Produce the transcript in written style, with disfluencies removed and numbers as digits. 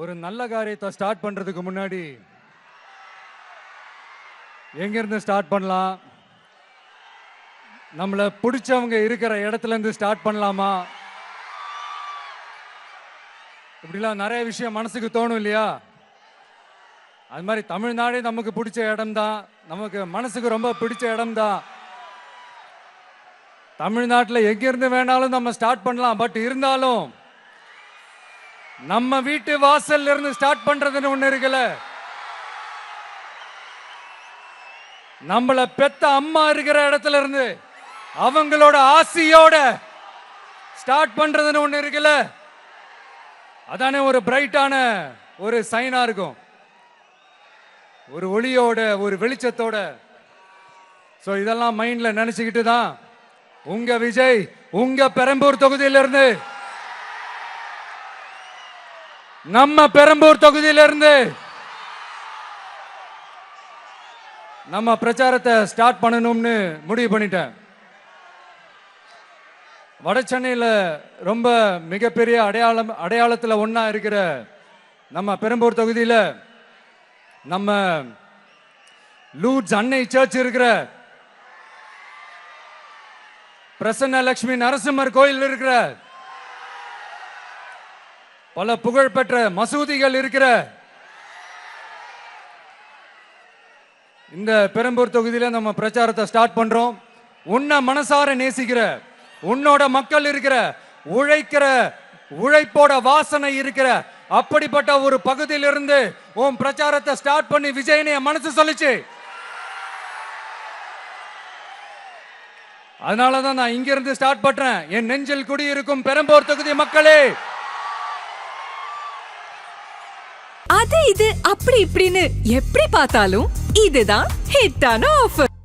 ஒரு நல்ல காரியத்தை ஸ்டார்ட் பண்றதுக்கு முன்னாடி எங்கிருந்து ஸ்டார்ட் பண்ணலாம், நம்மளை பிடிச்சவங்க இருக்கிற இடத்துல இருந்து ஸ்டார்ட் பண்ணலாமா, இப்படிலாம் நிறைய விஷயம் மனசுக்கு தோணும் இல்லையா? அது மாதிரி தமிழ்நாடே நமக்கு பிடிச்ச இடம் தான், நமக்கு மனசுக்கு ரொம்ப பிடிச்ச இடம் தான். தமிழ்நாட்டில் எங்கிருந்து வேணாலும் நம்ம ஸ்டார்ட் பண்ணலாம். பட் இருந்தாலும் நம்ம வீட்டு வாசல்ல இருந்து ஸ்டார்ட் பண்றதுன்னு ஒண்ணு இருக்குல்ல, நம்மள பெத்த அம்மா இருக்கிற இடத்துல இருந்து அவங்களோட ஆசியோட ஸ்டார்ட் பண்றதுன்னு ஒண்ணு இருக்குல்ல, அதானே ஒரு பிரைட்டான ஒரு சைனா இருக்கும், ஒரு ஒளியோட ஒரு வெளிச்சத்தோட. சோ இதெல்லாம் மைண்ட்ல நினைச்சுக்கிட்டு தான் உங்க விஜய் உங்க பெரம்பூர் தொகுதியிலிருந்து, நம்ம பெரம்பூர் தொகுதியிலிருந்து நம்ம பிரச்சாரத்தை ஸ்டார்ட் பண்ணணும்னு முடிவு பண்ணிட்டேன். வட சென்னையில ரொம்ப மிகப்பெரிய அடையாளத்துல ஒண்ணா இருக்கிற நம்ம பெரம்பூர் தொகுதியில நம்ம லூர்ட்ஸ் அன்னை சர்ச் இருக்கிற, பிரசன்ன லட்சுமி நரசிம்மர் கோயில் இருக்கிற, பல புகழ்பெற்ற மசூதிகள் இருக்கிற இந்த பெரம்பூர் தொகுதியில நம்ம பிரச்சாரத்தை ஸ்டார்ட் பண்றோம். உன்னை மனசார நேசிக்கிற, உன்னோட மக்கள் இருக்கிற, உழைக்கிற, உழைப்போட வாசனை இருக்கிற அப்படிப்பட்ட ஒரு பகுதியிலிருந்து உன் பிரச்சாரத்தை ஸ்டார்ட் பண்ணி விஜயனை மனசு சொல்லிச்சு. அதனாலதான் நான் இங்க இருந்து ஸ்டார்ட் பண்றேன். என் நெஞ்சில் குடியிருக்கும் பெரம்பூர் தொகுதி மக்களே, அது இது அப்படி இப்படின்னு எப்படி பார்த்தாலும் இதுதான் ஹிட்டான ஆஃபர்.